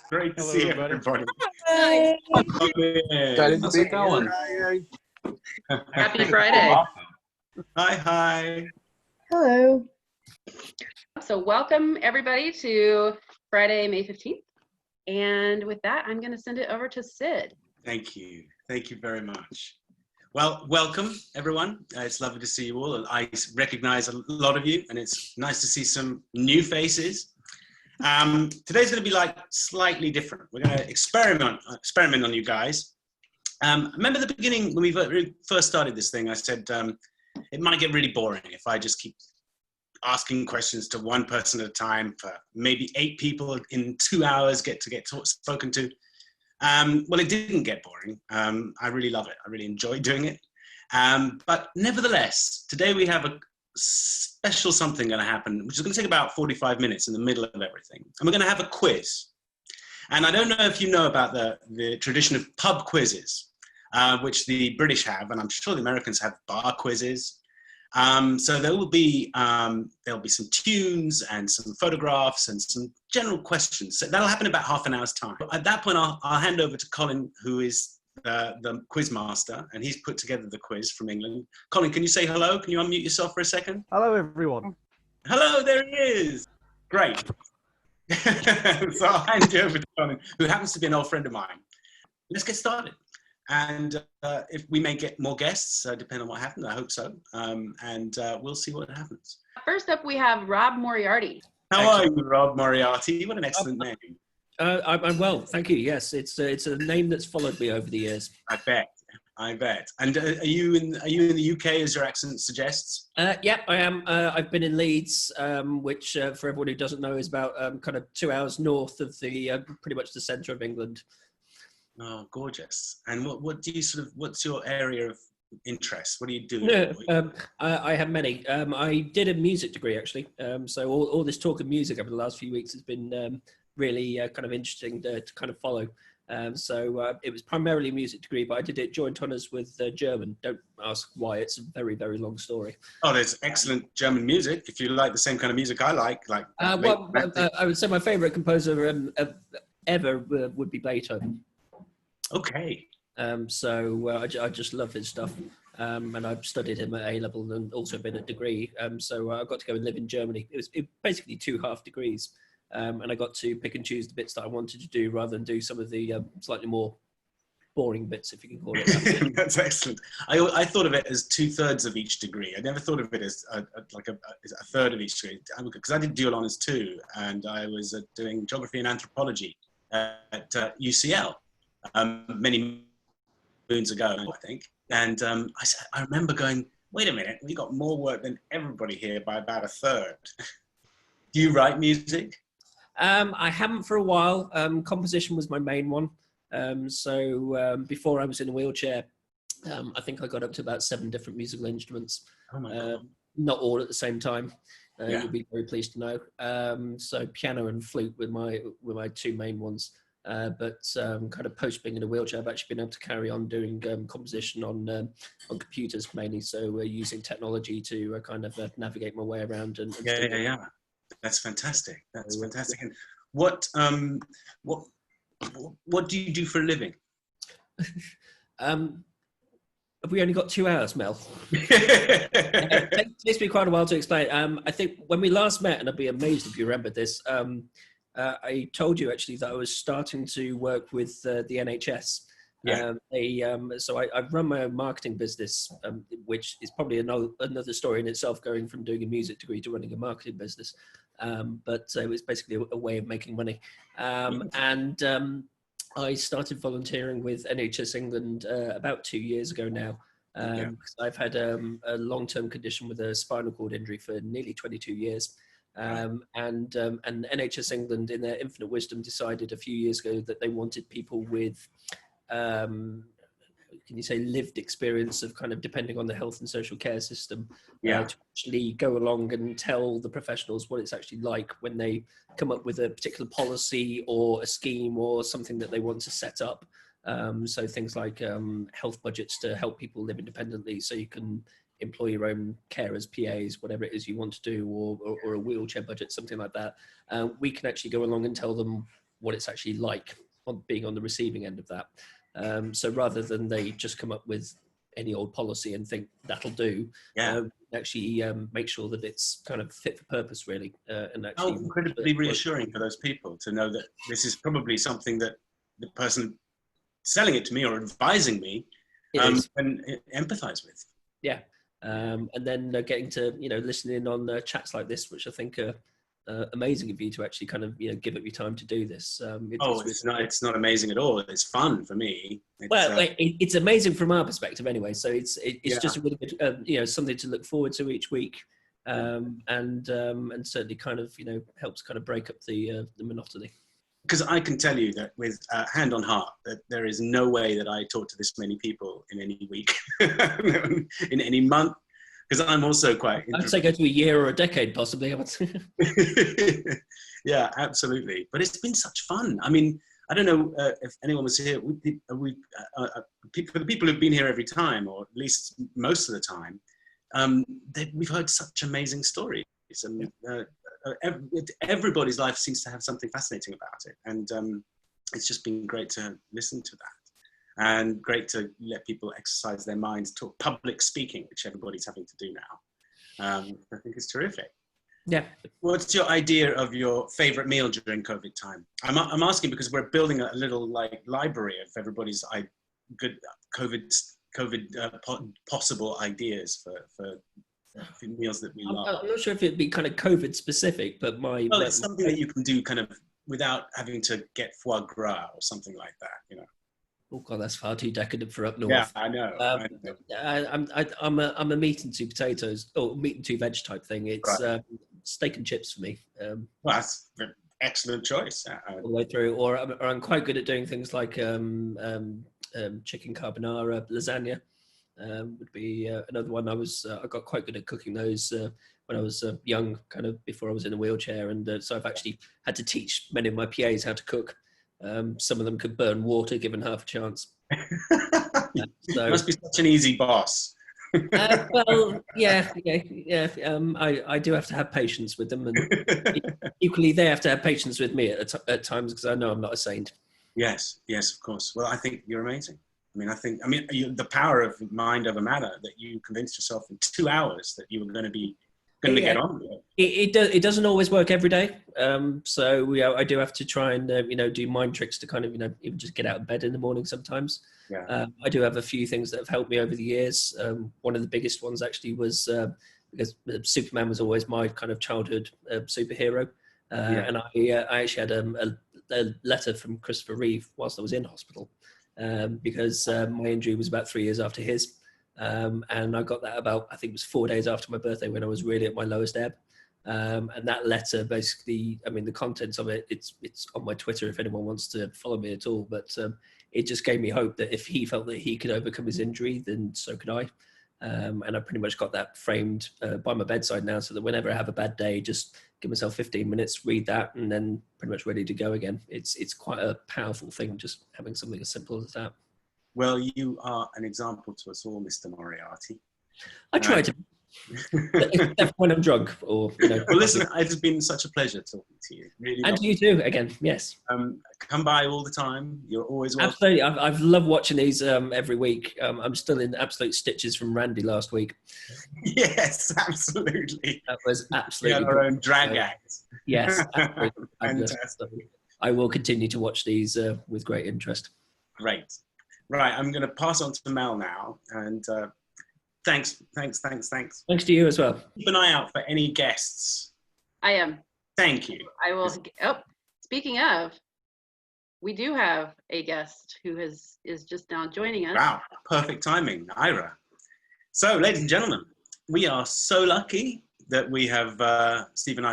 Great to Hello, see everybody. everybody. How's it going? Happy Friday. Hi. Hello. So welcome everybody to Friday, May 15th. And with that, I'm going to send it over to Sid. Thank you. Thank you very much. Well, welcome everyone. It's lovely to see you all. I recognize a lot of you and it's nice to see some new faces. Today's going to be like slightly different. We're going to experiment on you guys. Remember the beginning when we first started this thing, I said it might get really boring if I just keep asking questions to one person at a time for maybe 8 people in 2 hours get spoken to. Well, it didn't get boring. I really love it. I really enjoy doing it. But nevertheless, today we have a special something going to happen, which is going to take about 45 minutes in the middle of everything. And we're going to have a quiz. And I don't know if you know about the tradition of pub quizzes, which the British have, and I'm sure the Americans have bar quizzes. So there will be some tunes and some photographs and some general questions. So that'll happen in about half an hour's time. At that point, I'll hand over to Colin, who is the quiz master, and he's put together the quiz from England. Colin, can you say hello? Can you unmute yourself for a second? Hello, everyone. Hello, there he is. Great. So I'll hand you over to Colin, who happens to be an old friend of mine. Let's get started. And if we may get more guests, depending on what happens, I hope so. And we'll see what happens. First up, we have Rob Moriarty. How are you, Rob Moriarty? What an excellent name. I'm well, thank you. Yes, it's a name that's followed me over the years. I bet. And are you in the UK, as your accent suggests? Yeah, I am. I've been in Leeds, which for everyone who doesn't know is about kind of 2 hours north of the pretty much the centre of England. Oh, gorgeous. And what's your area of interest? What do you do? Yeah, I have many. I did a music degree, actually. So all this talk of music over the last few weeks has been really kind of interesting to kind of follow. So it was primarily a music degree, but I did it joint honours with German. Don't ask why, it's a very, very long story. Oh, there's excellent German music. If you like the same kind of music I like. I would say my favourite composer ever would be Beethoven. Okay. So I just love his stuff. And I've studied him at A-level and also been at degree. So I got to go and live in Germany. It was basically 2 half degrees. And I got to pick and choose the bits that I wanted to do rather than do some of the slightly more boring bits, if you can call it that. That's excellent. I thought of it as 2/3 of each degree. I never thought of it as a third of each degree, because I did dual honours too, and I was doing geography and anthropology at UCL many moons ago, I think. And I remember going, wait a minute, we got more work than everybody here by about 1/3. Do you write music? I haven't for a while. Composition was my main one. So before I was in a wheelchair, I think I got up to about 7 different musical instruments. Oh my God. Not all at the same time. You'll be very pleased to know. So piano and flute were my 2 main ones. But kind of post being in a wheelchair, I've actually been able to carry on doing composition on computers mainly. So using technology to kind of navigate my way around. Yeah. That's fantastic. That's fantastic. And what do you do for a living? Have we only got 2 hours, Mel? It takes me quite a while to explain. I think when we last met, and I'd be amazed if you remember this, I told you actually that I was starting to work with the NHS. Yeah. So I run my own marketing business, which is probably another story in itself, going from doing a music degree to running a marketing business. But it was basically a way of making money. And I started volunteering with NHS England about 2 years ago now. I've had a long-term condition with a spinal cord injury for nearly 22 years. And NHS England, in their infinite wisdom, decided a few years ago that they wanted people with can you say lived experience of kind of depending on the health and social care system to actually go along and tell the professionals what it's actually like when they come up with a particular policy or a scheme or something that they want to set up. So things like health budgets to help people live independently, so you can employ your own carers, PAs, whatever it is you want to do, or a wheelchair budget, something like that. We can actually go along and tell them what it's actually like on being on the receiving end of that. So rather than they just come up with any old policy and think that'll do, actually make sure that it's kind of fit for purpose, really. And actually, incredibly reassuring for those people to know that this is probably something that the person selling it to me or advising me can empathize with. Yeah. And then getting to, listen in on chats like this, which I think are amazing of you to actually kind of, give up your time to do this. It's not amazing at all. It's fun for me. It's amazing from our perspective anyway. So it's just a really good, something to look forward to each week. And certainly kind of, helps kind of break up the monotony. Because I can tell you that with hand on heart, that there is no way that I talk to this many people in any week, in any month, because I'm also quite... I'd say go to a year or a decade, possibly. Yeah, absolutely. But it's been such fun. I mean, I don't know if anyone was here. For the people who've been here every time, or at least most of the time, we've heard such amazing stories. And, everybody's life seems to have something fascinating about it, and it's just been great to listen to that, and great to let people exercise their minds, talk public speaking, which everybody's having to do now. I think it's terrific. Yeah. What's your idea of your favorite meal during COVID time? I'm asking because we're building a little library of everybody's good COVID possible ideas for meals that we love. I'm not sure if it'd be kind of COVID specific, but it's something that you can do kind of without having to get foie gras or something like that, Oh God, that's far too decadent for up north. Yeah, I know. I'm a meat and two potatoes, or meat and two veg type thing. It's steak and chips for me. Well, that's an excellent choice. All the way through, or I'm quite good at doing things like chicken carbonara, lasagna. Would be another one. I got quite good at cooking those when I was young, kind of before I was in a wheelchair, and so I've actually had to teach many of my PAs how to cook. Some of them could burn water given half a chance. So, must be such an easy boss. Well, yeah. I do have to have patience with them, and equally they have to have patience with me at times, because I know I'm not a saint. Yes, of course. Well, I think you're amazing. I mean, the power of mind over matter, that you convinced yourself in 2 hours that you were going to get on with it. It doesn't always work every day. So I do have to try and, do mind tricks to kind of, even just get out of bed in the morning sometimes. Yeah. I do have a few things that have helped me over the years. One of the biggest ones actually was because Superman was always my kind of childhood superhero. And I actually had a letter from Christopher Reeve whilst I was in hospital. Because my injury was about 3 years after his. And I got that I think it was 4 days after my birthday, when I was really at my lowest ebb. And that letter, basically, the contents of it, it's on my Twitter if anyone wants to follow me at all. But it just gave me hope that if he felt that he could overcome his injury, then so could I. And I pretty much got that framed by my bedside now, so that whenever I have a bad day, just give myself 15 minutes, read that, and then pretty much ready to go again. It's quite a powerful thing, just having something as simple as that. Well, you are an example to us all, Mr. Moriarty. I try to. Except when I'm drunk, or Well, listen, it's been such a pleasure talking to you. Really, and you too. Again, yes. Come by all the time. You're always welcome. Absolutely. I've loved watching these every week. I'm still in absolute stitches from Randy last week. Yes, absolutely. That was absolutely. We had our own drag act. Yes, fantastic. I will continue to watch these with great interest. Great. Right, I'm going to pass on to Mel now, and thanks. Thanks to you as well. Keep an eye out for any guests. I am. Thank you. I will. Oh, speaking of, we do have a guest who is just now joining us. Wow, perfect timing, Ira. So, ladies and gentlemen, we are so lucky that we have Ira Steven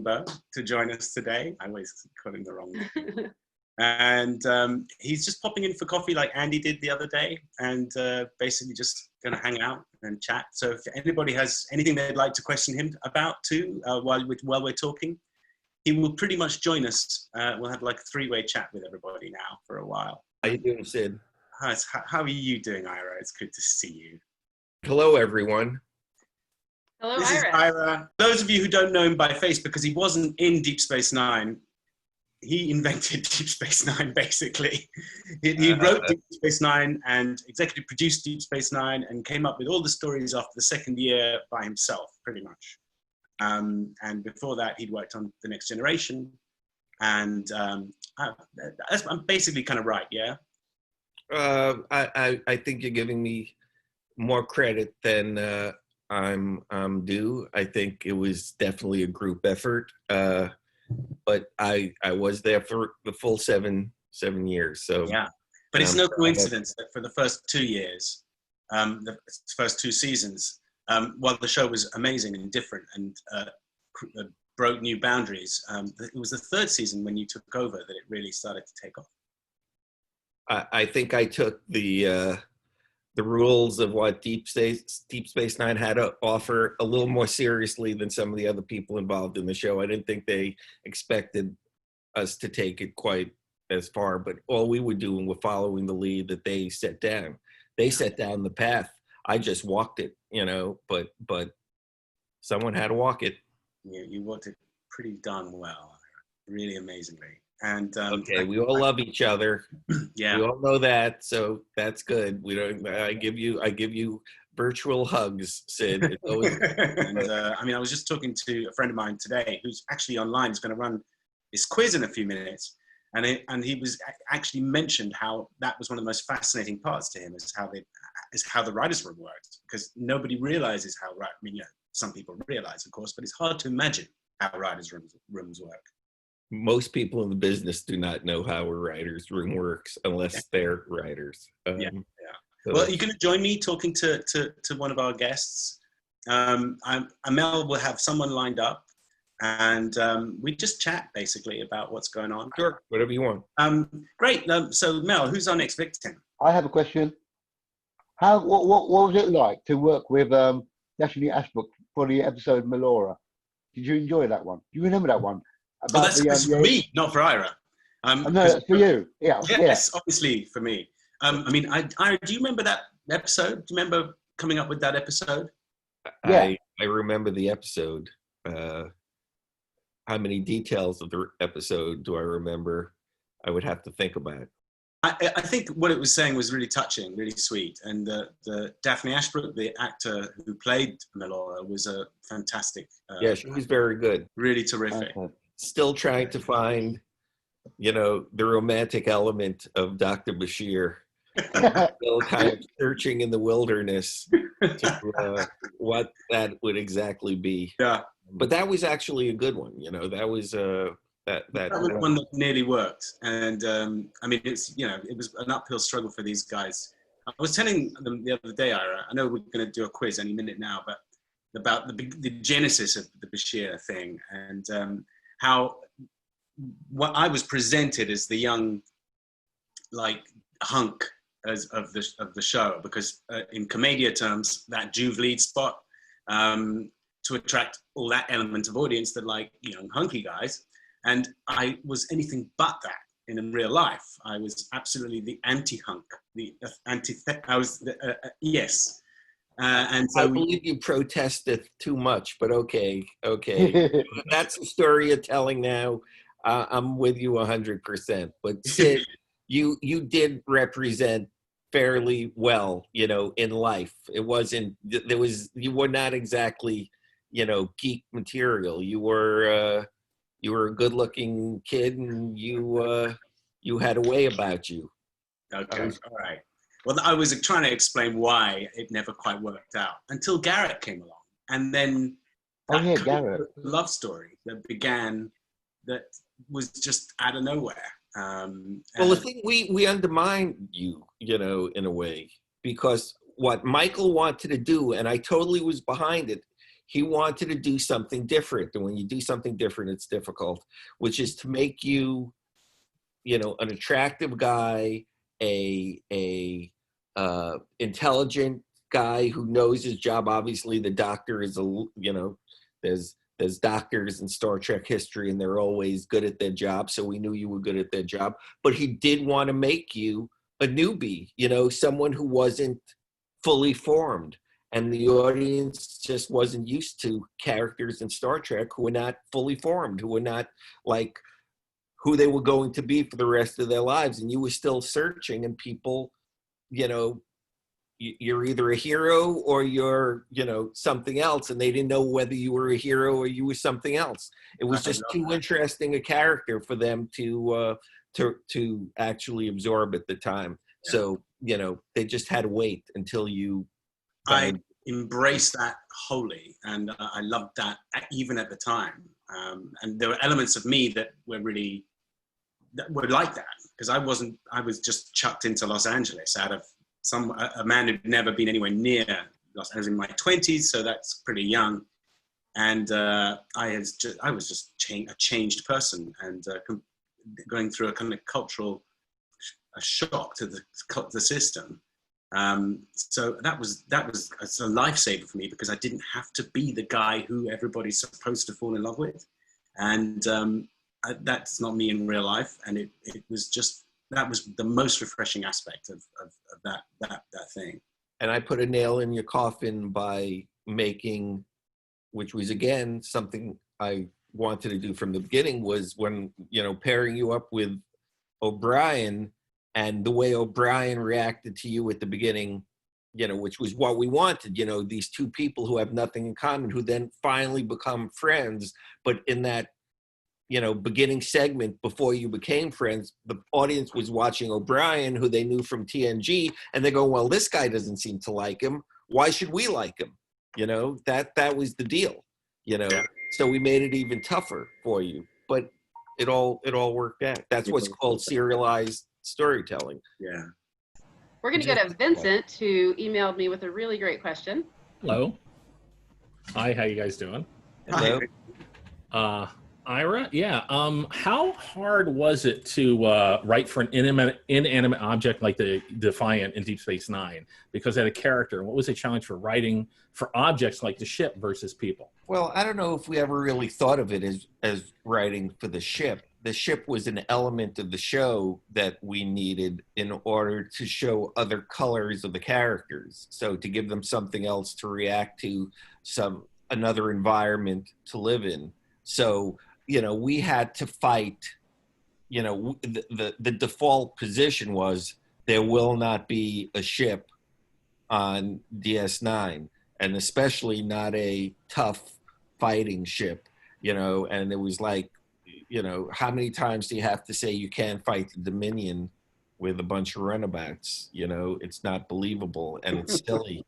Behr, to join us today. I always call him the wrong name. And he's just popping in for coffee like Andy did the other day, and basically just going to hang out and chat. So if anybody has anything they'd like to question him about too, while we're talking, he will pretty much join us. We'll have like a three-way chat with everybody now for a while. How you doing, Sid? How are you doing, Ira? It's good to see you. Hello, everyone. Hello, This Ira. is Ira. Those of you who don't know him by face, because he wasn't in Deep Space Nine, he invented Deep Space Nine, basically. He wrote Deep Space Nine and executive produced Deep Space Nine and came up with all the stories after the second year by himself, pretty much. And before that, he'd worked on The Next Generation. And I'm basically kind of right, yeah? I think you're giving me more credit than I'm due. I think it was definitely a group effort, but I was there for the full seven years. So yeah, but it's no coincidence that for the first 2 years, the first 2 seasons, while the show was amazing and different and broke new boundaries, it was the 3rd season when you took over that it really started to take off. I think I took the rules of what Deep Space Nine had to offer a little more seriously than some of the other people involved in the show. I didn't think they expected us to take it quite as far, but all we were doing was following the lead that they set down. They set down the path. I just walked it, you know, but someone had to walk it. Yeah, you walked it pretty darn well, really amazingly. And okay, we all love each other. Yeah, we all know that, so that's good. We don't. I give you virtual hugs, Sid. It's always and I mean, I was just talking to a friend of mine today who's actually online. He's going to run this quiz in a few minutes, and he was actually mentioned how that was one of the most fascinating parts to him is how the writers' room worked, because nobody realizes how I mean, yeah, some people realize, of course, but it's hard to imagine how writers' rooms work. Most people in the business do not know how a writer's room works unless they're writers. Yeah. Well, you're going to join me talking to one of our guests. Amel will have someone lined up, and we just chat basically about what's going on. Sure, whatever you want. Great. So Mel, who's our next victim? I have a question. What was it like to work with National Ashbrook for the episode Melora? Did you enjoy that one? Do you remember that one? Well, that's for me, not for Ira. No, that's for you. Yeah. Yes, obviously for me. I mean, Ira, do you remember that episode? Do you remember coming up with that episode? Yeah. I remember the episode. How many details of the episode do I remember? I would have to think about it. I think what it was saying was really touching, really sweet. And the Daphne Ashbrook, the actor who played Melora, was a fantastic. Yeah, she was very good. Really terrific. Okay. Still trying to find, you know, the romantic element of Dr. Bashir. Still kind of searching in the wilderness to what that would exactly be. Yeah. But that was actually a good one. You know, that was that was one that nearly worked. And I mean, it's, you know, it was an uphill struggle for these guys. I was telling them the other day, Ira, I know we're going to do a quiz any minute now, but about the genesis of the Bashir thing, and how what I was presented as the young, like, hunk of the show, because in Commedia terms, that Juve lead spot, to attract all that element of audience that like young hunky guys. And I was anything but that in real life. I was absolutely the anti-hunk, yes. And so I believe you protested too much, but okay. That's the story you're telling now. I'm with you 100%. But Sid, you did represent fairly well, you know, in life. It wasn't, you were not exactly, you know, geek material. You were a good-looking kid, and you had a way about you. Okay, all right. Well, I was trying to explain why it never quite worked out until Garak came along, and then Garak, love story that began, that was just out of nowhere. Well, the thing, we undermined you, you know, in a way, because what Michael wanted to do, and I totally was behind it, he wanted to do something different. And when you do something different, it's difficult, which is to make you, you know, an attractive guy, a intelligent guy who knows his job. Obviously, the doctor is you know, there's doctors in Star Trek history, and they're always good at their job. So we knew you were good at their job. But he did want to make you a newbie, you know, someone who wasn't fully formed. And the audience just wasn't used to characters in Star Trek who were not fully formed, who were not like, who they were going to be for the rest of their lives. And you were still searching, and people, you know, you're either a hero or you're, you know, something else. And they didn't know whether you were a hero or you were something else. It was just too interesting a character for them to actually absorb at the time. Yeah. So, you know, they just had to wait until you. I embraced that wholly, and I loved that even at the time. And there were elements of me that were really like that, because I was just chucked into Los Angeles out of a man who'd never been anywhere near Los Angeles, in my 20s, so that's pretty young. And I was just a changed person, and going through a kind of cultural shock to the system. So that was a lifesaver for me, because I didn't have to be the guy who everybody's supposed to fall in love with, and that's not me in real life. And it was just, that was the most refreshing aspect of that thing. And I put a nail in your coffin by making, which was again something I wanted to do from the beginning, was when, you know, pairing you up with O'Brien, and the way O'Brien reacted to you at the beginning, you know, which was what we wanted, you know, these two people who have nothing in common, who then finally become friends. But in that, you know, beginning segment before you became friends, the audience was watching O'Brien, who they knew from TNG, and they go, well, this guy doesn't seem to like him. Why should we like him? You know, that was the deal, you know. Yeah. So we made it even tougher for you, but it all worked out. That's what's called serialized storytelling. Yeah. We're going to go to Vincent, who emailed me with a really great question. Hello. Hi, how you guys doing? Hello. Ira, yeah. How hard was it to write for an inanimate object like the Defiant in Deep Space Nine? Because it had a character. What was the challenge for writing for objects like the ship versus people? Well, I don't know if we ever really thought of it as writing for the ship. The ship was an element of the show that we needed in order to show other colors of the characters. So to give them something else to react to, another environment to live in. So, you know, we had to fight, you know, the default position was there will not be a ship on DS9, and especially not a tough fighting ship, you know. And it was like, you know, how many times do you have to say you can't fight the Dominion with a bunch of runabouts? You know, it's not believable, and it's silly.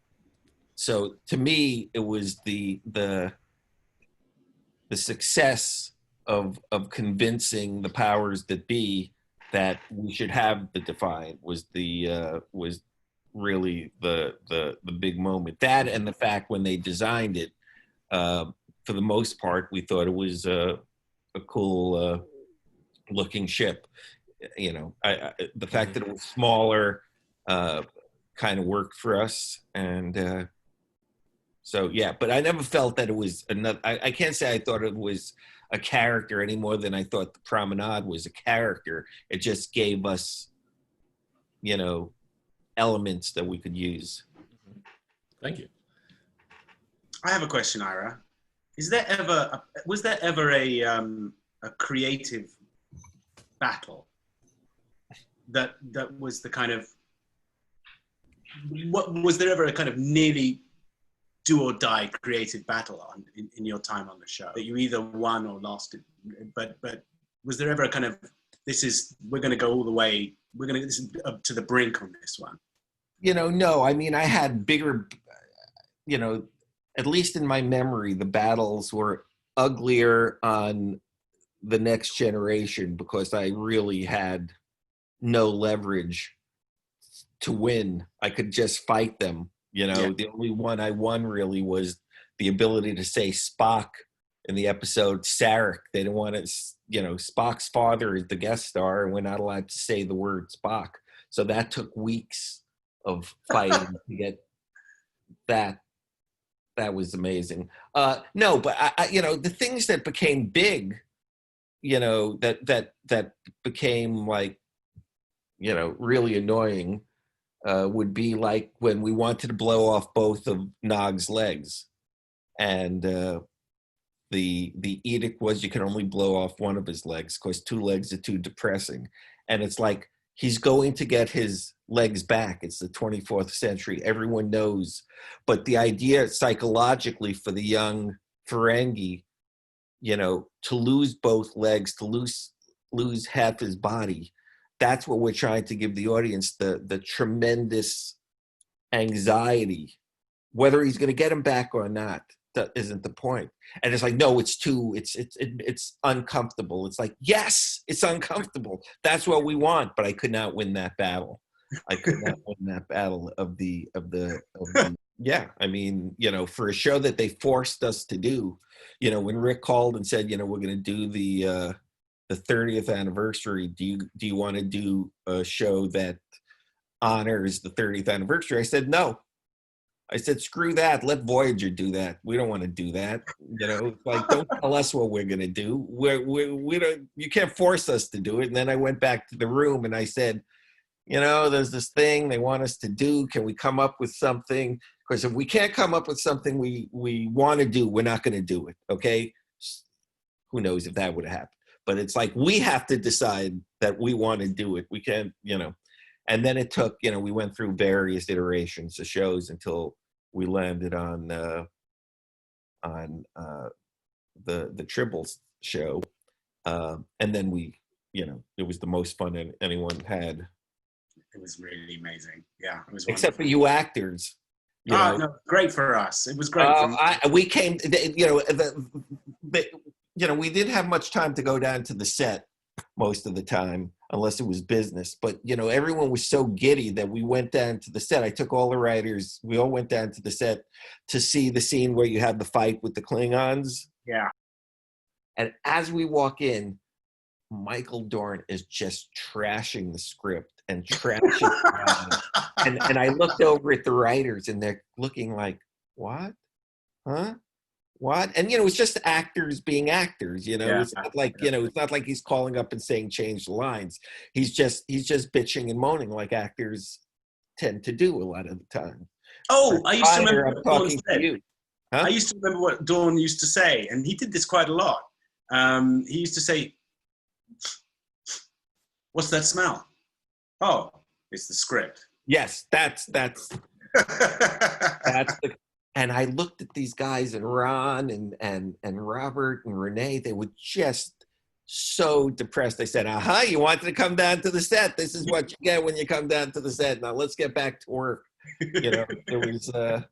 So to me, it was the success of convincing the powers that be that we should have the Defiant was really the big moment. That, and the fact when they designed it, for the most part, we thought it was a cool looking ship. You know, the fact that it was smaller kind of worked for us, and so yeah. But I never felt that it was another. I can't say I thought it was a character any more than I thought the Promenade was a character. It just gave us, you know, elements that we could use. Thank you. I have a question, Ira. Was there ever a creative battle that was the kind of, was there ever a kind of nearly do or die creative battle in your time on the show that you either won or lost? But was there ever a kind of, we're going to go all the way, this is up to the brink on this one? You know, no. I mean, I had bigger, you know, at least in my memory, the battles were uglier on the Next Generation because I really had no leverage to win. I could just fight them. You know, yeah. The only one I won really was the ability to say Spock in the episode Sarek. They didn't want to, you know, Spock's father is the guest star, and we're not allowed to say the word Spock. So that took weeks of fighting to get that. That was amazing. No, but I, you know, the things that became big, you know, that became like, you know, really annoying. Would be like when we wanted to blow off both of Nog's legs, and the edict was you can only blow off one of his legs because 2 legs are too depressing. And it's like, he's going to get his legs back. It's the 24th century. Everyone knows. But the idea psychologically for the young Ferengi, you know, to lose both legs, to lose half his body, that's what we're trying to give the audience, the tremendous anxiety. Whether he's going to get him back or not, that isn't the point. And it's like, no, it's uncomfortable. It's like, yes, it's uncomfortable. That's what we want. But I could not win that battle. I could not win that battle of the yeah. I mean, you know, for a show that they forced us to do, you know, when Rick called and said, you know, we're going to do the 30th anniversary. Do you want to do a show that honors the 30th anniversary? I said, no. I said, screw that. Let Voyager do that. We don't want to do that. You know, like, don't tell us what we're going to do. We don't, you can't force us to do it. And then I went back to the room and I said, you know, there's this thing they want us to do. Can we come up with something? Because if we can't come up with something we want to do, we're not going to do it. Okay. Who knows if that would have happened. But it's like, we have to decide that we want to do it. We can't, you know. And then it took, you know, we went through various iterations of shows until we landed on the Tribbles show. And then we, you know, it was the most fun anyone had. It was really amazing. Yeah, it was except wonderful. for you actors. You know. No, great for us. It was great. We came, you know, you know, we didn't have much time to go down to the set most of the time, unless it was business. But, you know, everyone was so giddy that we went down to the set. I took all the writers. We all went down to the set to see the scene where you had the fight with the Klingons. Yeah. And as we walk in, Michael Dorn is just trashing the script and trashing and I looked over at the writers and they're looking like, what? Huh? What? And, you know, it's just actors being actors, you know. Yeah. It's not like, you know, it's not like he's calling up and saying change the lines. He's just bitching and moaning like actors tend to do a lot of the time. Oh, I used to remember what Dawn said. You. Huh? I used to remember what Dawn used to say, and he did this quite a lot. He used to say, "What's that smell?" Oh, it's the script. Yes, that's that's the. And I looked at these guys, and Ron and Robert and Renee, they were just so depressed. They said, you wanted to come down to the set. This is what you get when you come down to the set. Now let's get back to work. You know, it was a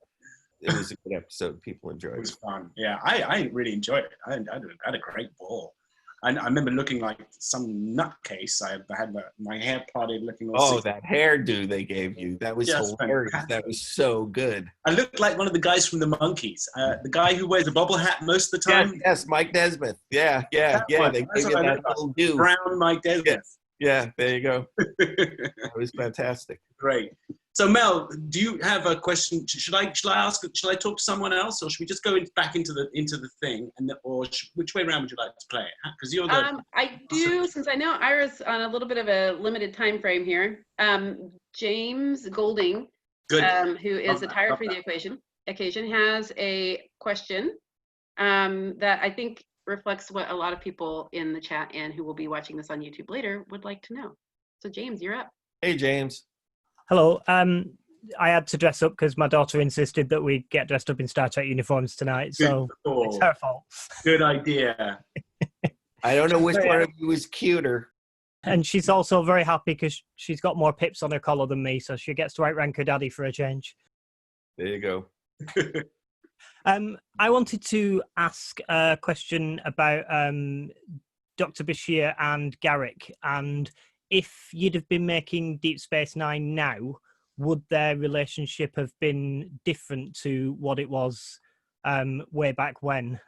good episode. People enjoyed it. It was fun. Yeah, I really enjoyed it. I had a great ball. I remember looking like some nutcase. I had my hair parted, looking all that hairdo they gave you. That was hilarious. Fantastic. That was so good. I looked like one of the guys from the Monkees. The guy who wears a bobble hat most of the time. Yes, Mike Nesmith. Yeah. They gave you that little dude. Brown Mike Nesmith. Yeah, there you go. That was fantastic. Great. So Mel, do you have a question? Should I ask? Should I talk to someone else, or should we just go back into the thing? Which way around would you like to play it? Because you're the. I do, since I know Ira's on a little bit of a limited time frame here. James Golding, who is attired for the occasion, has a question that I think reflects what a lot of people in the chat and who will be watching this on YouTube later would like to know. So James, you're up. Hey, James. Hello. I had to dress up because my daughter insisted that we get dressed up in Star Trek uniforms tonight, so it's her fault. Good idea. I don't know which one of you is cuter. And she's also very happy because she's got more pips on her collar than me, so she gets to outrank her daddy for a change. There you go. I wanted to ask a question about Dr. Bashir and Garak, and if you'd have been making Deep Space Nine now, would their relationship have been different to what it was way back when,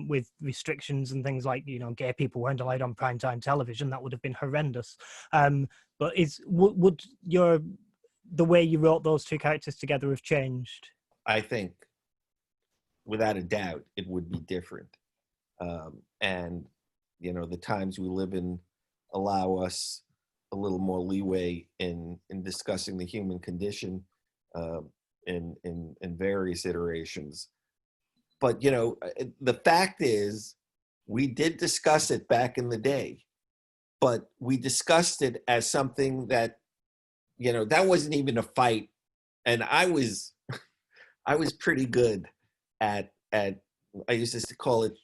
with restrictions and things like, you know, gay people weren't allowed on primetime television? That would have been horrendous. But would the way you wrote those two characters together have changed? I think, without a doubt, it would be different. And, you know, the times we live in allow us a little more leeway in discussing the human condition in various iterations. you know, the fact is, we did discuss it back in the day, but we discussed it as something that, you know, that wasn't even a fight. And I was pretty good at I used to call it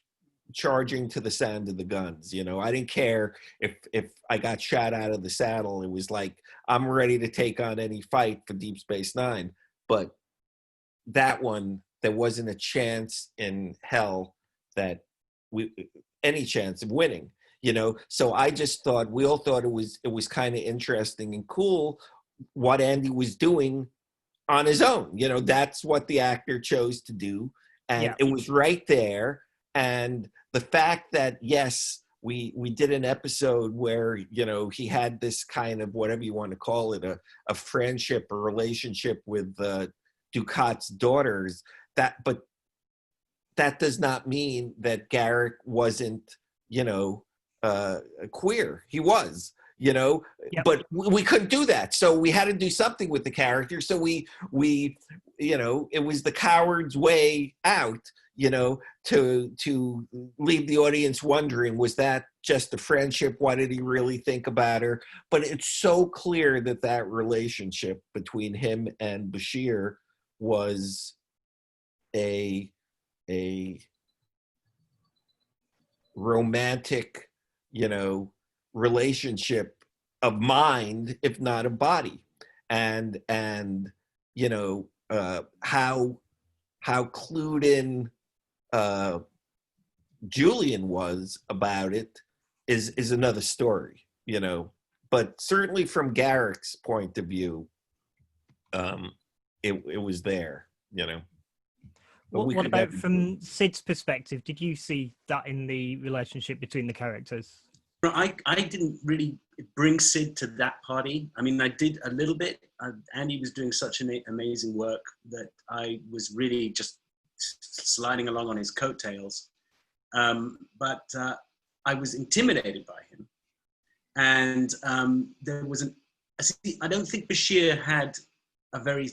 charging to the sound of the guns. You know, I didn't care if I got shot out of the saddle. It was like, I'm ready to take on any fight for Deep Space Nine. But that one, there wasn't a chance in hell that any chance of winning, you know? So I just thought, we all thought it was kind of interesting and cool what Andy was doing on his own. You know, that's what the actor chose to do. And it was right there. And the fact that, yes, we did an episode where, you know, he had this kind of, whatever you want to call it, a friendship or relationship with Ducat's daughters, but that does not mean that Garak wasn't, you know, queer. He was, you know, but we couldn't do that. So we had to do something with the character. So we, you know, it was the coward's way out, you know, to leave the audience wondering, was that just a friendship? What did he really think about her? But it's so clear that that relationship between him and Bashir was a romantic, you know, relationship of mind, if not of body. And you know, how clued in Julian was about it is another story, you know. But certainly from Garak's point of view, it was there, you know. What about from Sid's perspective? Did you see that in the relationship between the characters? I didn't really bring Sid to that party. I mean, I did a little bit. Andy was doing such amazing work that I was really just sliding along on his coattails. But I was intimidated by him. And there was I don't think Bashir had a very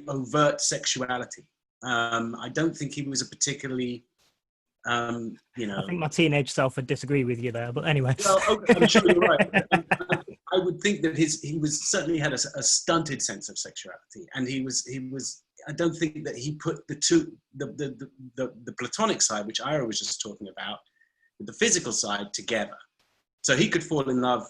overt sexuality. I don't think he was a particularly, you know. I think my teenage self would disagree with you there, but anyway. Well, okay, I'm sure you're right. I would think that he certainly had a stunted sense of sexuality, and he was. I don't think that he put the platonic side, which Ira was just talking about, with the physical side together, so he could fall in love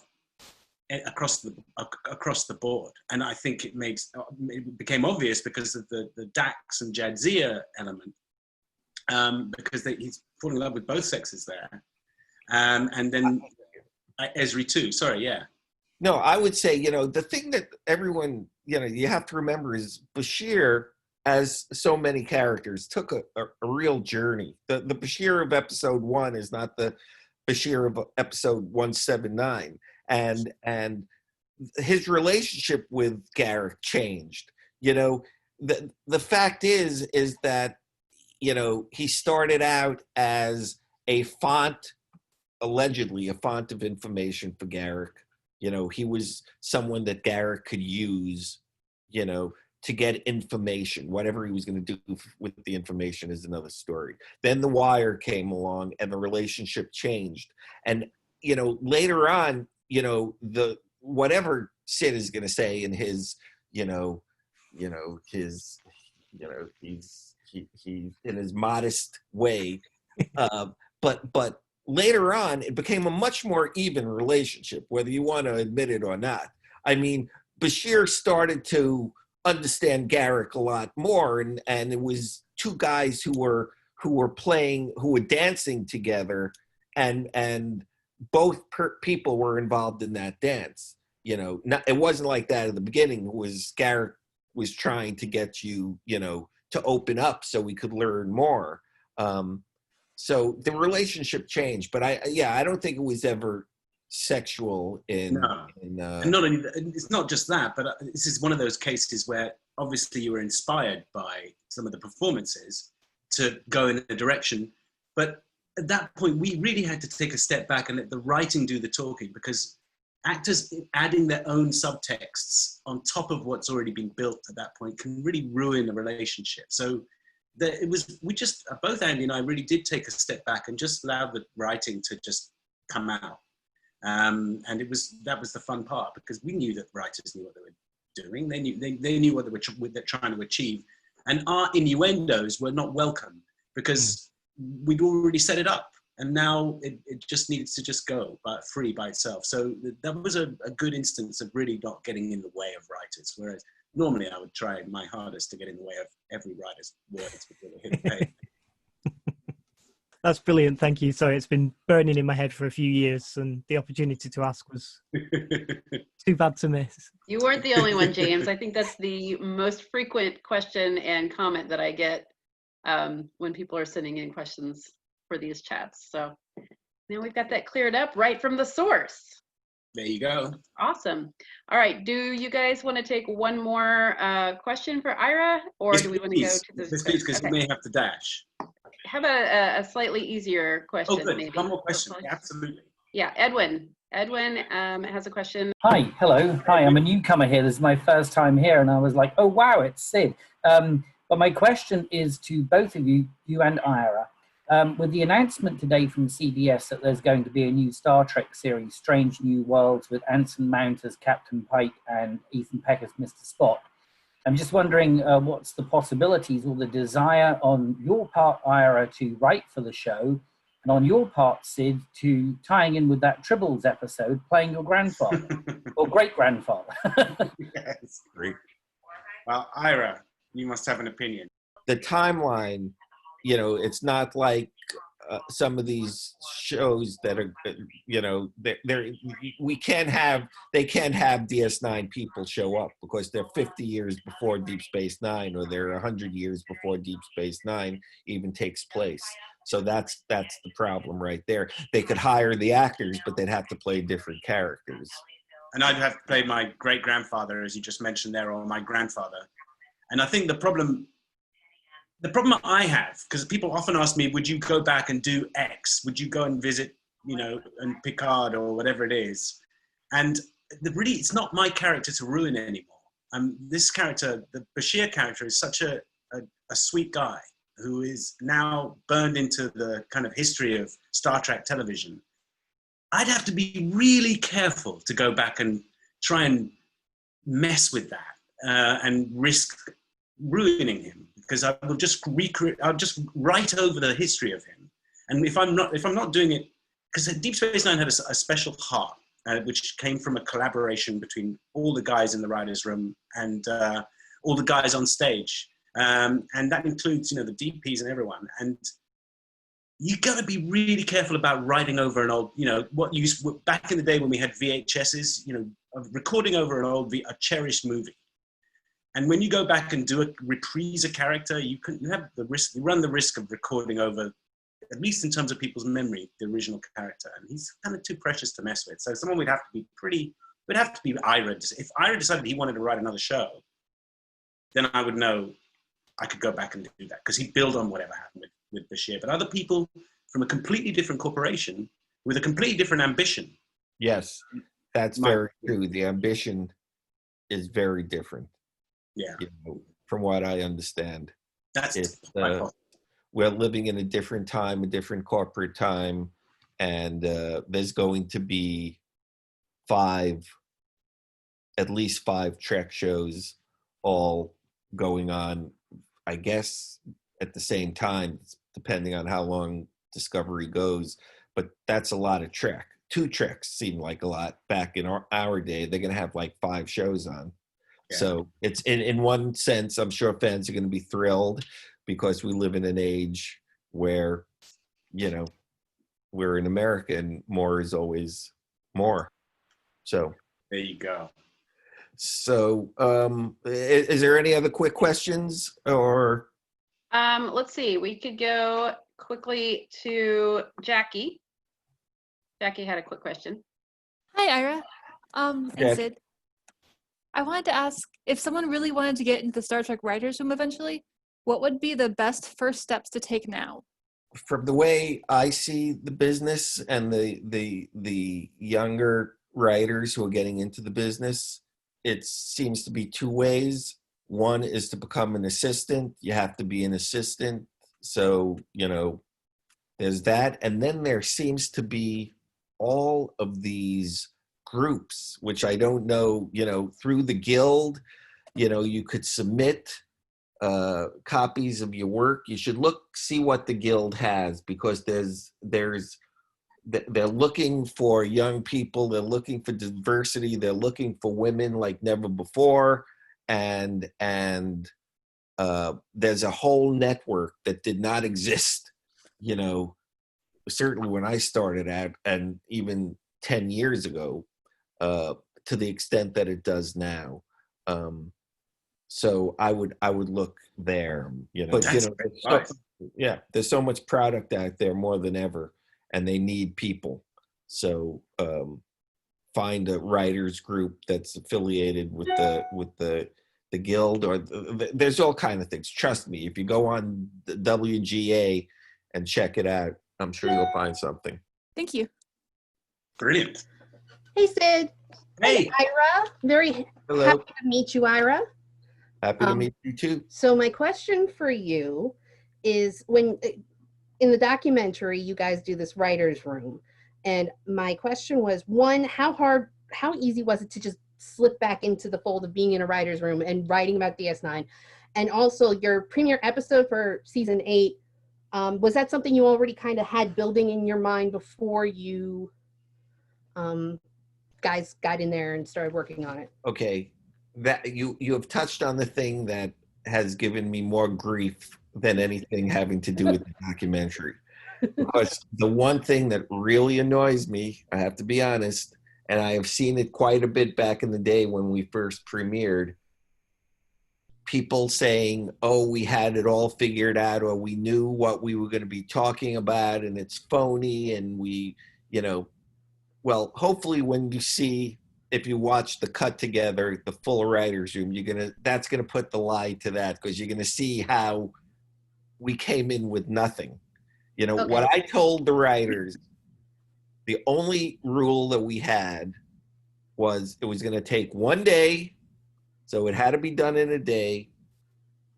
across the board. And I think it became obvious because of the Dax and Jadzia element, because he's falling in love with both sexes there, and then Esri too. Sorry, yeah. No, I would say, you know, the thing that everyone, you know, you have to remember is Bashir, as so many characters, took a real journey. The Bashir of episode 1 is not the Bashir of episode 179. And his relationship with Garak changed. You know, the fact is that, you know, he started out as a font, allegedly a font of information for Garak. You know, he was someone that Garak could use, you know, to get information. Whatever he was going to do with the information is another story. Then The Wire came along and the relationship changed. And, you know, later on, you know, whatever Sid is going to say in his, he's in his modest way, but later on, it became a much more even relationship, whether you want to admit it or not. I mean, Bashir started to understand Garak a lot more, and it was two guys who were dancing together, and both people were involved in that dance. You know, it wasn't like that at the beginning. It was Garak was trying to get you, you know, to open up so we could learn more. So the relationship changed, but I don't think it was ever sexual it's not just that, but this is one of those cases where obviously you were inspired by some of the performances to go in a direction, but at that point we really had to take a step back and let the writing do the talking, because actors adding their own subtexts on top of what's already been built at that point can really ruin a relationship. So that it was, we just, both Andy and I really did take a step back and just allow the writing to just come out. And that was the fun part, because we knew that writers knew what they were doing. They knew what they're trying to achieve. And our innuendos were not welcome, because we'd already set it up. And now it just needed to just go free by itself. So that was a good instance of really not getting in the way of writers. Whereas normally I would try my hardest to get in the way of every writer's words before they hit the page. That's brilliant. Thank you. Sorry, it's been burning in my head for a few years, and the opportunity to ask was too bad to miss. You weren't the only one, James. I think that's the most frequent question and comment that I get when people are sending in questions for these chats. So now we've got that cleared up right from the source. There you go. Awesome. All right. Do you guys want to take one more question for Ira, or do we want to go to the? Yes, please, because we may have to dash. Have a slightly easier question. Oh, good. Maybe. One more question. Absolutely. Yeah, Edwin. Edwin has a question. Hi, hello. Hi, I'm a newcomer here. This is my first time here, and I was like, oh, wow, it's Sid. But my question is to both of you, you and Ira. With the announcement today from CBS that there's going to be a new Star Trek series, Strange New Worlds, with Anson Mount as Captain Pike and Ethan Peck as Mr. Spock, I'm just wondering what's the possibilities or the desire on your part, Ira, to write for the show, and on your part, Sid, to tying in with that Tribbles episode, playing your grandfather or great-grandfather. Yes, great. Well, Ira, you must have an opinion. The timeline, you know, it's not like some of these shows that are, you know, they can't have DS9 people show up because they're 50 years before Deep Space Nine, or they're 100 years before Deep Space Nine even takes place. So that's the problem right there. They could hire the actors, but they'd have to play different characters. And I'd have to play my great-grandfather, as you just mentioned there, or my grandfather. And I think the problem I have, because people often ask me, would you go back and do X? Would you go and visit, you know, and Picard or whatever it is? And really, it's not my character to ruin anymore. This character, the Bashir character, is such a sweet guy who is now burned into the kind of history of Star Trek television. I'd have to be really careful to go back and try and mess with that and risk ruining him, because I will just I'll just write over the history of him. And if I'm not doing it, because Deep Space Nine had a special heart, which came from a collaboration between all the guys in the writers' room and all the guys on stage, and that includes, you know, the DPs and everyone. And you got to be really careful about writing over an old, you know, back in the day when we had VHSs, you know, recording over a cherished movie. And when you go back and reprise a character, you run the risk of recording over, at least in terms of people's memory, the original character. And he's kind of too precious to mess with. So someone would have to be Ira. If Ira decided he wanted to write another show, then I would know I could go back and do that, because he'd build on whatever happened with Bashir. But other people from a completely different corporation with a completely different ambition. Yes, that's very true. The ambition is very different. Yeah, you know, from what I understand, we're living in a different time, a different corporate time, and there's going to be at least five Trek shows all going on, I guess, at the same time, depending on how long Discovery goes. But that's a lot of Trek. 2 Treks seem like a lot back in our day. They're going to have like 5 shows on. Yeah. So it's in one sense, I'm sure fans are going to be thrilled, because we live in an age where, you know, we're in America and more is always more. So there you go. So is there any other quick questions, or? Let's see. We could go quickly to Jackie. Jackie had a quick question. Hi, Ira. And Sid. I wanted to ask, if someone really wanted to get into the Star Trek writers' room eventually, what would be the best first steps to take now? From the way I see the business and the younger writers who are getting into the business, it seems to be 2 ways. One is to become an assistant. You have to be an assistant. So, there's that. And then there seems to be all of these groups, which I don't know, through the guild, you could submit copies of your work. You should see what the guild has, because they're looking for young people. They're looking for diversity. They're looking for women like never before. And there's a whole network that did not exist, certainly when I started out, and even 10 years ago, to the extent that it does now. So I would look there, But there's so much product out there more than ever, and they need people. So find a writers group that's affiliated with the guild, or there's all kind of things. Trust me, if you go on the WGA and check it out, I'm sure you'll find something. Thank you. Brilliant. Hey, Sid. Hey. Ira. Very Hello. happy to meet you, Ira. Happy to meet you too. So my question for you is, when in the documentary, you guys do this writer's room. And my question was, one, how easy was it to just slip back into the fold of being in a writer's room and writing about DS9? And also your premiere episode for season 8, was that something you already kind of had building in your mind before you guys got in there and started working on it? Okay, that you have touched on the thing that has given me more grief than anything having to do with the documentary. Because the one thing that really annoys me, I have to be honest, and I have seen it quite a bit back in the day when we first premiered, people saying, oh, we had it all figured out, or we knew what we were going to be talking about, and it's phony, and we, well, hopefully when you see, if you watch the cut together, the full writer's room, that's going to put the lie to that, because you're going to see how we came in with nothing. Okay. What I told the writers, the only rule that we had was it was going to take one day, so it had to be done in a day,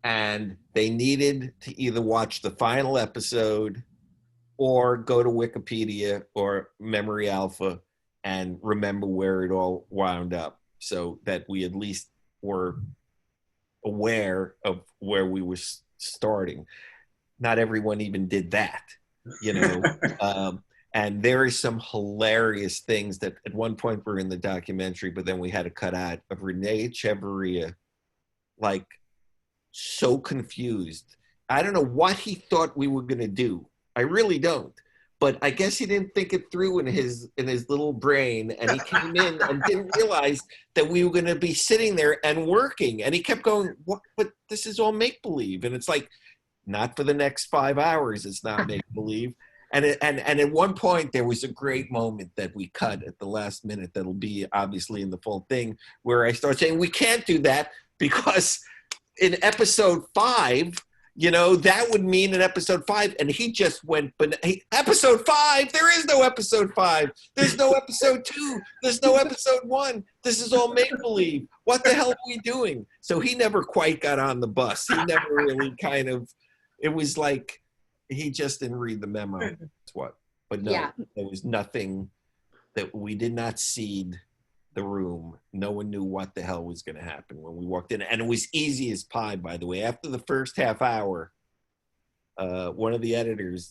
and they needed to either watch the final episode or go to Wikipedia or Memory Alpha and remember where it all wound up, so that we at least were aware of where we were starting. Not everyone even did that, and there is some hilarious things that at one point were in the documentary, but then we had to cut out, of Renee Echevarria, like so confused. I don't know what he thought we were going to do. I really don't. But I guess he didn't think it through in his little brain, and he came in and didn't realize that we were going to be sitting there and working. And he kept going, "What? But this is all make-believe." And it's like, not for the next 5 hours. It's not make-believe. And at one point, there was a great moment that we cut at the last minute that'll be obviously in the full thing, where I start saying, we can't do that because in episode 5, that would mean in episode 5. And he just went, but episode 5, there is no episode 5. There's no episode 2. There's no episode 1. This is all make-believe. What the hell are we doing? So he never quite got on the bus. He never really it was like, he just didn't read the memo. That's what. But no, there was nothing that we did not seed the room. No one knew what the hell was going to happen when we walked in. And it was easy as pie, by the way. After the first half hour, one of the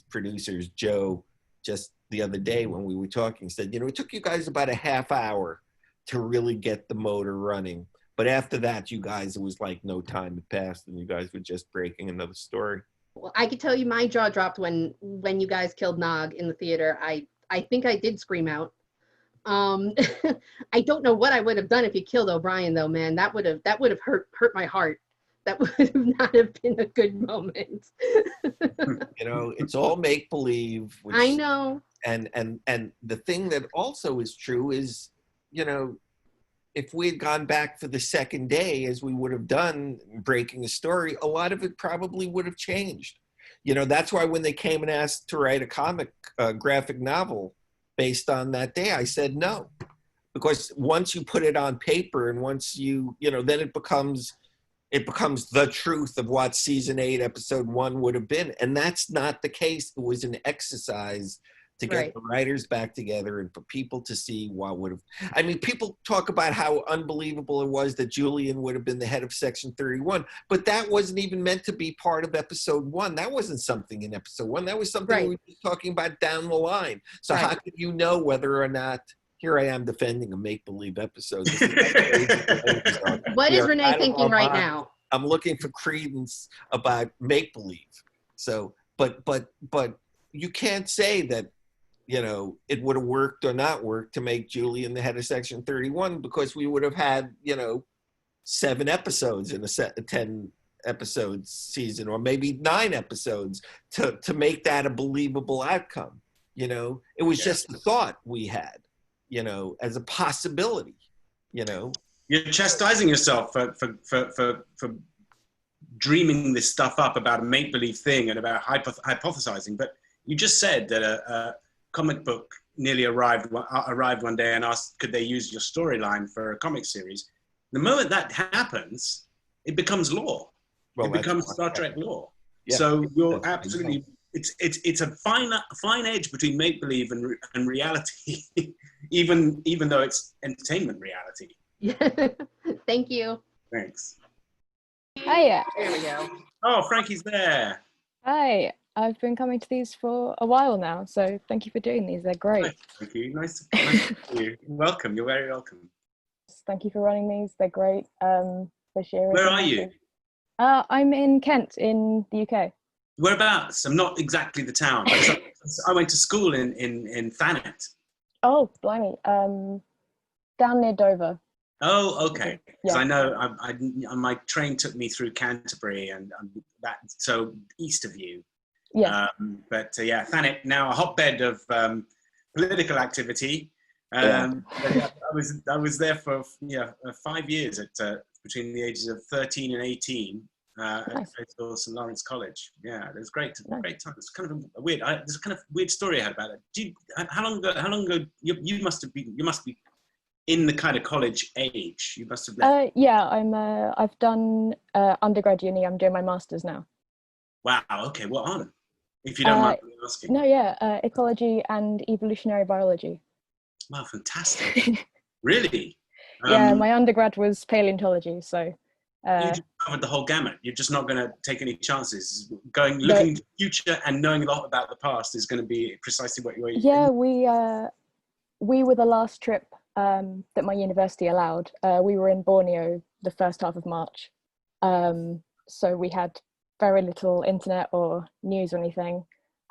producers, Joe, just the other day when we were talking, said, it took you guys about a half hour to really get the motor running. But after that, you guys, it was like no time had passed and you guys were just breaking another story. Well, I could tell you my jaw dropped when you guys killed Nog in the theater. I think I did scream out. I don't know what I would have done if you killed O'Brien, though, man. That would have hurt my heart. That would not have been a good moment. It's all make believe. I know. And the thing that also is true is, if we had gone back for the second day, as we would have done, breaking a story, a lot of it probably would have changed. That's why when they came and asked to write a graphic novel based on that day, I said no. Because once you put it on paper and once then it becomes it becomes the truth of what season 8, episode 1 would have been. And that's not the case. It was an exercise to get the writers back together and for people to see what would have. I mean, people talk about how unbelievable it was that Julian would have been the head of Section 31, but that wasn't even meant to be part of episode 1. That wasn't something in episode 1. That was something we were talking about down the line. So how could you know whether or not? Here I am defending a make-believe episode. What is Renee thinking right now? I'm looking for credence about make-believe. So, but you can't say that, you know, it would have worked or not worked to make Julian the head of Section 31 because we would have had, you know, 7 episodes in a 10 episode season, or maybe 9 episodes to make that a believable outcome. You know, it was just the thought we had, you know, as a possibility, you know. You're chastising yourself for dreaming this stuff up about a make-believe thing and about hypothesizing, but you just said that a comic book nearly arrived one day and asked, could they use your storyline for a comic series? The moment that happens, it becomes law. Well, it becomes Star Trek law. Yeah. So you're absolutely, it's a fine edge between make-believe and reality, even though it's entertainment reality. Thank you. Thanks. Hiya. There we go. Oh, Frankie's there. Hi. I've been coming to these for a while now, so thank you for doing these. They're great. Thank you. Nice to meet you. Welcome. You're very welcome. Thank you for running these. They're great. Bashir. Where are you? I'm in Kent, in the UK. Whereabouts? I'm not exactly the town. I went to school in Thanet. Oh, blimey. Down near Dover. Oh, okay. Yeah. So I know my train took me through Canterbury and that, so east of you. Yeah. But yeah, Thanet, now a hotbed of political activity. I was there for 5 years between the ages of 13 and 18 at St. Lawrence College. Yeah, it was great. Great time. It's kind of a weird. There's a kind of weird story I had about it. How long ago? You must be in the kind of college age. You must have left. Yeah, I've done undergrad uni. I'm doing my master's now. Wow. Okay. What on? If you don't mind me asking. No, yeah, ecology and evolutionary biology. Wow, fantastic. Really? Yeah, my undergrad was paleontology, so. You just covered the whole gamut. You're just not going to take any chances. Looking into the future and knowing a lot about the past is going to be precisely what you're. Yeah, we were the last trip that my university allowed. We were in Borneo the first half of March, so we had very little internet or news or anything,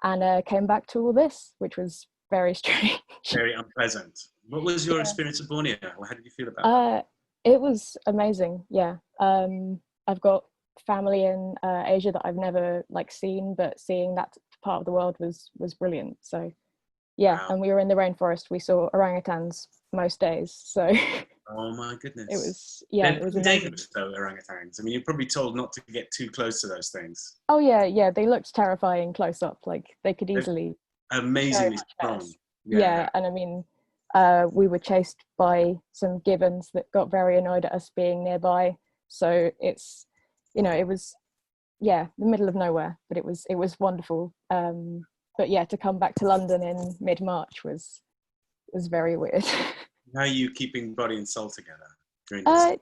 and came back to all this, which was very strange. Very unpleasant. What was your experience of Borneo? How did you feel about it? It was amazing. Yeah, I've got family in Asia that I've never seen, but seeing that part of the world was brilliant. So yeah, and we were in the rainforest. We saw orangutans most days. So. Oh my goodness. It was it was dangerous though, orangutans. I mean, you're probably told not to get too close to those things. Oh yeah, they looked terrifying close up. They could easily. Amazingly strong. Yeah, and I mean, we were chased by some gibbons that got very annoyed at us being nearby. So it's, it was, the middle of nowhere, but it was wonderful. But yeah, to come back to London in mid-March was very weird. How are you keeping body and soul together during this?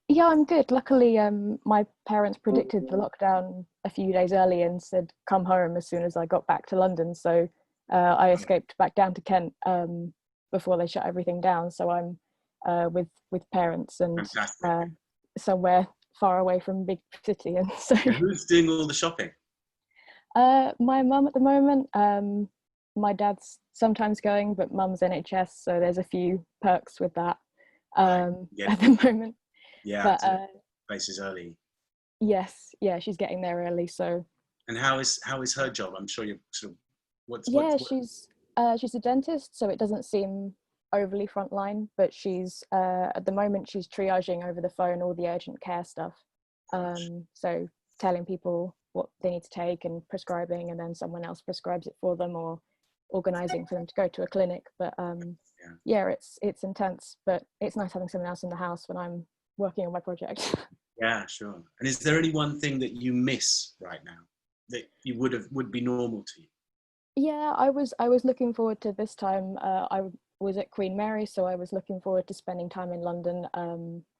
Yeah, I'm good. Luckily, my parents predicted the lockdown a few days early and said, come home as soon as I got back to London. So I escaped back down to Kent before they shut everything down. So I'm with parents and somewhere far away from big city. And so who's doing all the shopping? My mum at the moment. My dad's sometimes going, but mum's NHS, so there's a few perks with that at the moment. Yeah, but places early. Yes, yeah, she's getting there early. So. And how is her job? I'm sure you're sort of. She's a dentist, so it doesn't seem overly frontline, but she's at the moment she's triaging over the phone all the urgent care stuff. So telling people what they need to take and prescribing, and then someone else prescribes it for them, or organizing for them to go to a clinic. But it's intense, but it's nice having someone else in the house when I'm working on my project. Yeah, sure. And is there any one thing that you miss right now that you would be normal to you? Yeah, I was looking forward to this time. I was at Queen Mary, so I was looking forward to spending time in London,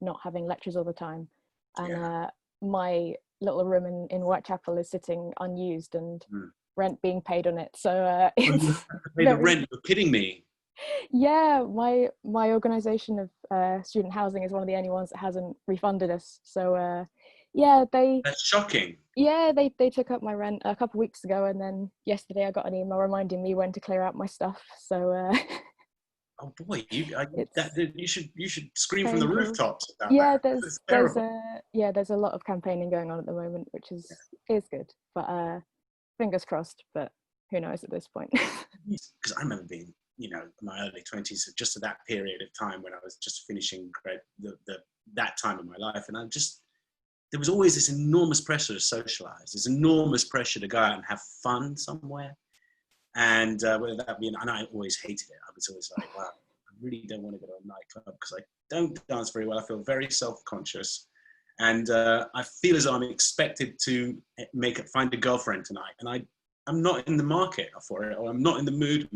not having lectures all the time. And my little room in Whitechapel is sitting unused and rent being paid on it. So it's pay the rent. You're kidding me. Yeah, my organisation of student housing is one of the only ones that hasn't refunded us. So yeah, That's shocking. Yeah, they took up my rent a couple of weeks ago, and then yesterday I got an email reminding me when to clear out my stuff. So oh boy, you should scream from the painful. rooftops about Yeah, that. there's a lot of campaigning going on at the moment, which is good. But fingers crossed. But who knows at this point? Because I remember being, in my early 20s, just at that period of time when I was just finishing that time of my life, and there was always this enormous pressure to socialize, this enormous pressure to go out and have fun somewhere. And whether that be, and I always hated it. I was always like, wow, I really don't want to go to a nightclub because I don't dance very well. I feel very self-conscious. And I feel as though I'm expected to find a girlfriend tonight. And I'm not in the market for it, or I'm not in the mood.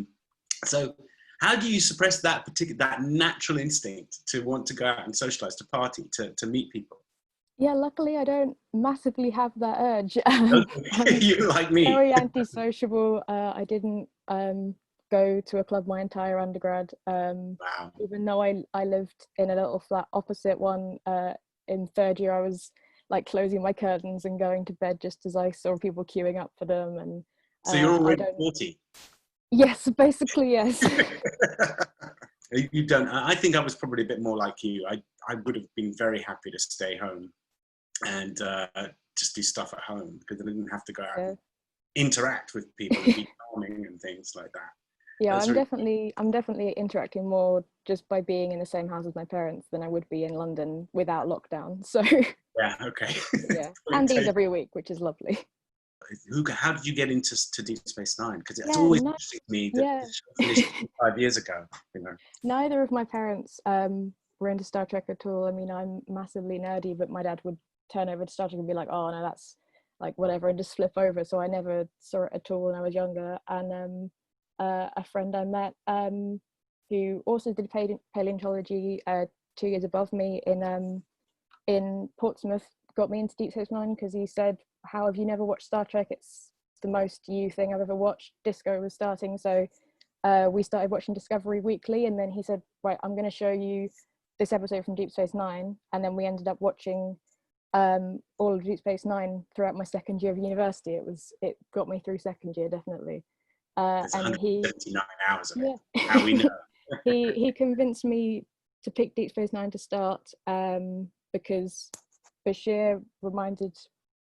So how do you suppress that natural instinct to want to go out and socialize, to party, to meet people? Yeah, luckily I don't massively have that urge. You're like me. Very antisociable. I didn't go to a club my entire undergrad. Wow. Even though I lived in a little flat opposite one, in third year I was like closing my curtains and going to bed just as I saw people queuing up for them. And so you're already 40. Yes, basically, yes. You don't. I think I was probably a bit more like you. I would have been very happy to stay home and just do stuff at home because I didn't have to go out and interact with people and be charming and things like that. Yeah, I'm definitely interacting more just by being in the same house as my parents than I would be in London without lockdown. So yeah, okay. Yeah, and these every week, which is lovely. How did you get into Deep Space Nine? Because it's always interesting to me that the show finished 5 years ago. Neither of my parents were into Star Trek at all. I mean, I'm massively nerdy, but my dad would turn over to Star Trek and be like, "Oh no, that's like whatever," and just flip over. So I never saw it at all when I was younger. And a friend I met who also did paleontology 2 years above me in Portsmouth got me into Deep Space Nine because he said, "How have you never watched Star Trek? It's the most you thing I've ever watched." Disco was starting, so we started watching Discovery Weekly, and then he said, "Right, I'm going to show you this episode from Deep Space Nine," and then we ended up watching all of Deep Space Nine throughout my second year of university. It got me through second year, definitely. There's 179 hours of it. Yeah. How we know. he convinced me to pick Deep Space Nine to start because Bashir reminded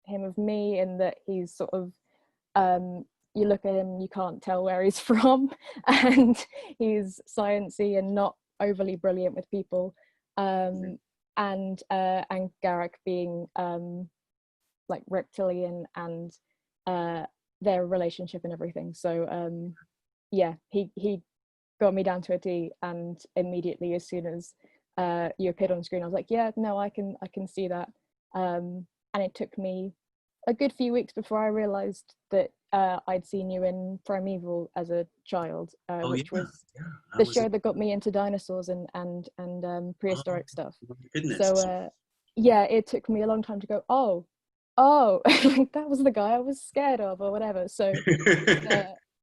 him of me in that he's sort of you look at him, you can't tell where he's from, and he's sciencey and not overly brilliant with people, and Garak being like reptilian and their relationship and everything. So yeah, he got me down to a T, and immediately as soon as you appeared on screen, I was like, yeah, no, I can see that. And it took me a good few weeks before I realized that I'd seen you in Primeval as a child, which was the show that got me into dinosaurs and prehistoric stuff. Goodness. So yeah, it took me a long time to go, oh, like that was the guy I was scared of or whatever. So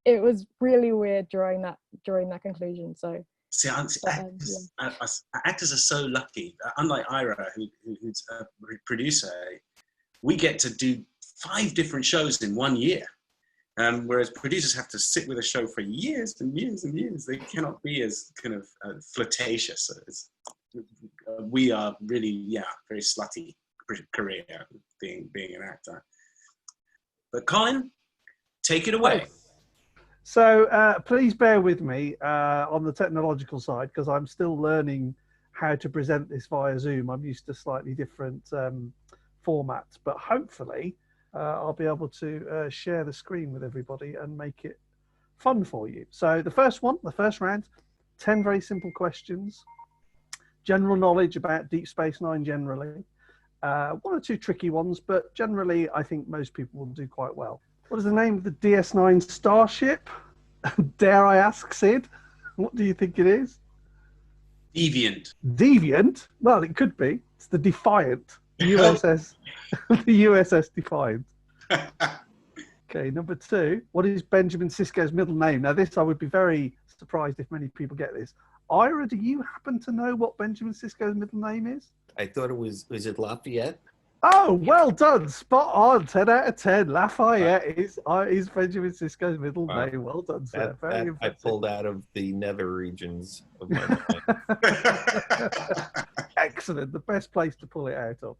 it was really weird during that conclusion. So see, actors are so lucky. Unlike Ira, who's a producer, we get to do 5 different shows in 1 year. Whereas producers have to sit with a show for years and years and years. They cannot be as kind of flirtatious as we are. Really, very slutty career being an actor. But Colin, take it away. So please bear with me on the technological side because I'm still learning how to present this via Zoom. I'm used to slightly different formats, but hopefully I'll be able to share the screen with everybody and make it fun for you. So the first round, 10 very simple questions, general knowledge about Deep Space Nine generally, One or two tricky ones, but generally I think most people will do quite well. What is the name of the DS9 Starship? Dare I ask, Sid? What do you think it is? Deviant. Deviant? Well, it could be. It's the Defiant. The USS, the USS Defiant. Okay, number 2. What is Benjamin Sisko's middle name? Now, this I would be very surprised if many people get this. Ira, do you happen to know what Benjamin Sisko's middle name is? I thought it was it Lafayette? Oh, well done. Spot on. 10 out of 10. Lafayette is Benjamin Sisko's middle name. Well done, sir. Very I pulled out of the nether regions of my mind. Excellent. The best place to pull it out of.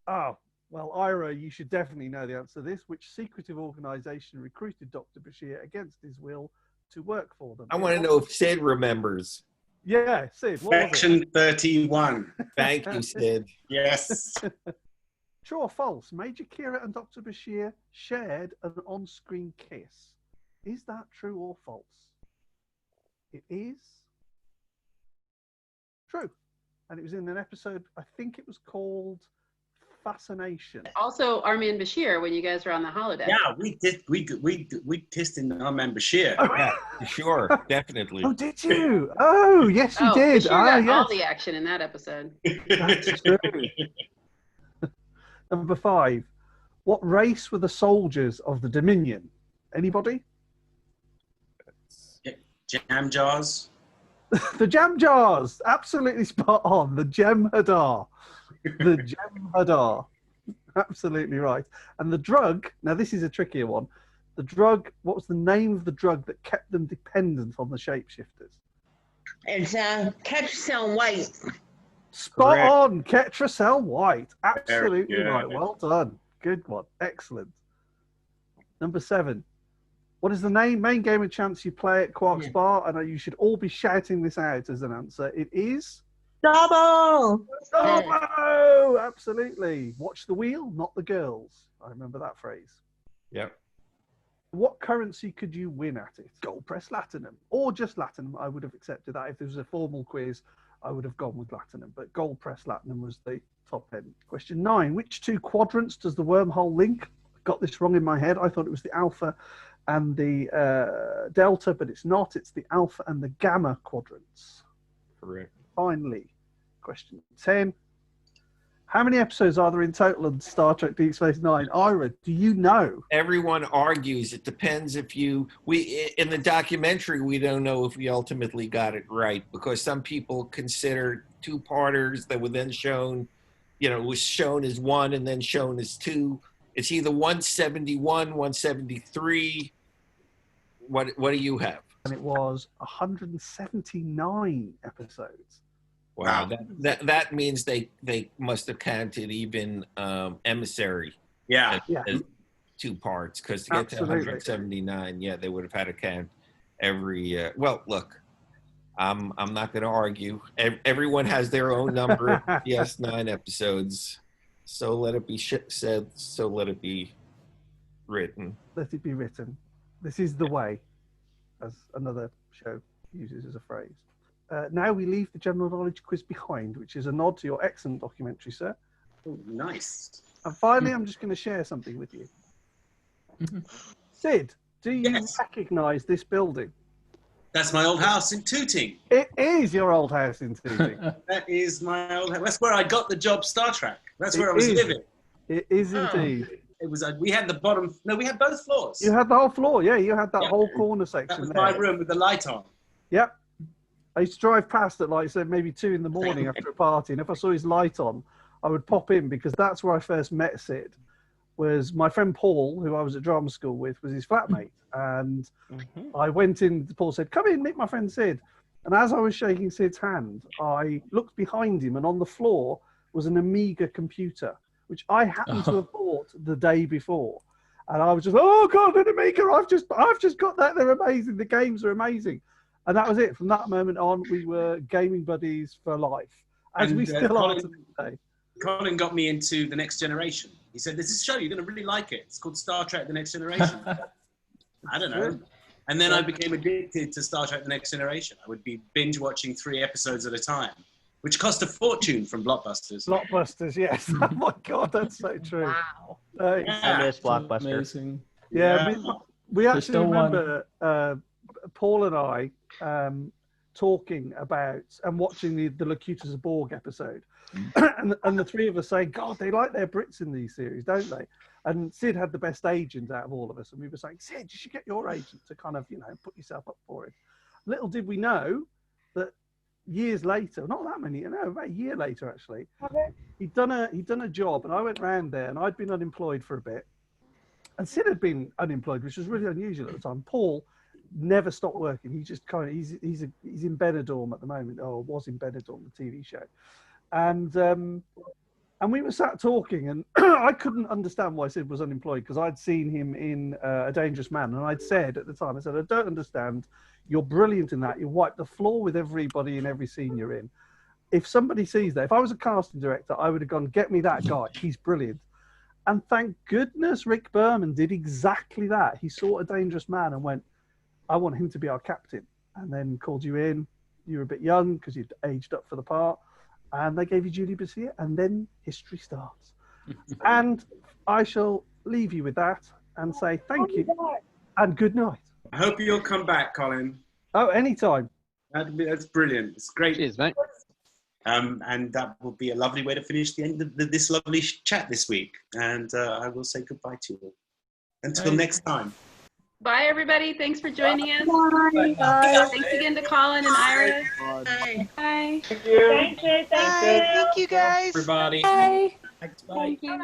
Oh, well, Ira, you should definitely know the answer to this. Which secretive organization recruited Dr. Bashir against his will to work for them? I want to know if Sid remembers. Yeah, Sid. What was it? Section 31. Thank you, Sid. Yes. True or false? Major Kira and Dr. Bashir shared an on-screen kiss. Is that true or false? It is true. And it was in an episode, I think it was called Fascination. Also, Army and Bashir, when you guys were on the holodeck. Yeah, we did. We kissed in our member Bashir. Yeah, sure, definitely. Oh, did you? Oh, yes, you did. Bashir got all yes. the action in that episode. That's true. Number 5. What race were the soldiers of the Dominion? Anybody? Jam jars. The Jam Jars. Absolutely spot on. The Jem'Hadar. The Jem'Hadar. Absolutely right. And the drug, now this is a trickier one. The drug, what was the name of the drug that kept them dependent on the shapeshifters? It's Ketracel White. Spot Correct. on. Ketracel White. Absolutely good. right. Well done. Good one. Excellent. Number 7. What is the main game of chance you play at QUARK'S Bar? And you should all be shouting this out as an answer. It is... Double! Double! Absolutely. Watch the wheel, not the girls. I remember that phrase. Yep. What currency could you win at it? Gold press Latinum. Or just Latinum. I would have accepted that. If there was a formal quiz, I would have gone with Latinum. But gold press Latinum was the top end. Question 9. Which 2 quadrants does the wormhole link? I got this wrong in my head. I thought it was the alpha and the delta, but it's not. It's the alpha and the gamma quadrants. Correct. Finally, question 10. How many episodes are there in total of Star Trek Deep Space Nine? Ira, do you know? Everyone argues. It depends if in the documentary, we don't know if we ultimately got it right, because some people consider 2-parters that were then shown, it was shown as 1 and then shown as 2. It's either 171, 173. What do you have? And it was 179 episodes. Wow, that means they must have counted even Emissary. Yeah. As 2 parts, because to get to 179, yeah, they would have had to count every. Well, look, I'm not going to argue. Everyone has their own number of DS9 episodes. So let it be said. So let it be written. Let it be written. This is the way, as another show uses as a phrase. Now we leave the general knowledge quiz behind, which is a nod to your excellent documentary, sir. Oh, nice. And finally, I'm just going to share something with you. Sid, do you recognise this building? That's my old house in Tooting. It is your old house in Tooting. That is my old house. That's where I got the job Star Trek. That's where I was living. It is indeed. It was. We had the bottom. No, we had both floors. You had the whole floor, yeah. You had that whole corner section. That was there. my room with the light on. Yep. I used to drive past at like, say, maybe 2 in the morning after a party, and if I saw his light on, I would pop in, because that's where I first met Sid. Was my friend Paul, who I was at drama school with, was his flatmate, and I went in. Paul said, "Come in, meet my friend Sid." And as I was shaking Sid's hand, I looked behind him, and on the floor was an Amiga computer, which I happened to have bought the day before. And I was just, oh God, an Amiga! I've just got that. They're amazing. The games are amazing. And that was it. From that moment on, we were gaming buddies for life, as we still are to this day. Colin got me into The Next Generation. He said, "There's this show, you're going to really like it. It's called Star Trek: The Next Generation." I don't know. And then I became addicted to Star Trek: The Next Generation. I would be binge watching 3 episodes at a time. which cost a fortune from Blockbusters. Blockbusters, yes. Oh my God, that's so true. Wow. I miss Blockbuster. Amazing. Yeah, we actually still remember Paul and I talking about and watching the Locutus of Borg episode, and the three of us saying, God, they like their Brits in these series, don't they? And Sid had the best agent out of all of us, and we were saying, Sid, you should get your agent to kind of, put yourself up for it. Little did we know that years later, not that many, about a year later actually, he'd done a job, and I went round there, and I'd been unemployed for a bit, and Sid had been unemployed, which was really unusual at the time. Paul never stopped working. He just kind of he's in Benidorm at the moment, or was in Benidorm, the TV show, and we were sat talking, and I couldn't understand why Sid was unemployed, because I'd seen him in A Dangerous Man, and I'd said at the time, I said, I don't understand. You're brilliant in that. You wipe the floor with everybody in every scene you're in. If somebody sees that, if I was a casting director, I would have gone, get me that guy. He's brilliant. And thank goodness Rick Berman did exactly that. He saw A Dangerous Man and went, I want him to be our captain. And then called you in. You were a bit young because you'd aged up for the part. And they gave you Julie Bashir, and then history starts. And I shall leave you with that and say thank you and good night. I hope you'll come back, Colin. Oh, anytime. That's brilliant. It's great. Cheers, mate. And that will be a lovely way to finish the end of this lovely chat this week. And I will say goodbye to you all. Until next time. Bye, everybody. Thanks for joining us. Bye. Bye. Thanks again to Colin and Ira. Bye. Bye. Thank you. Thank you, guys. Everybody. Bye. Thanks, bye. Thank you.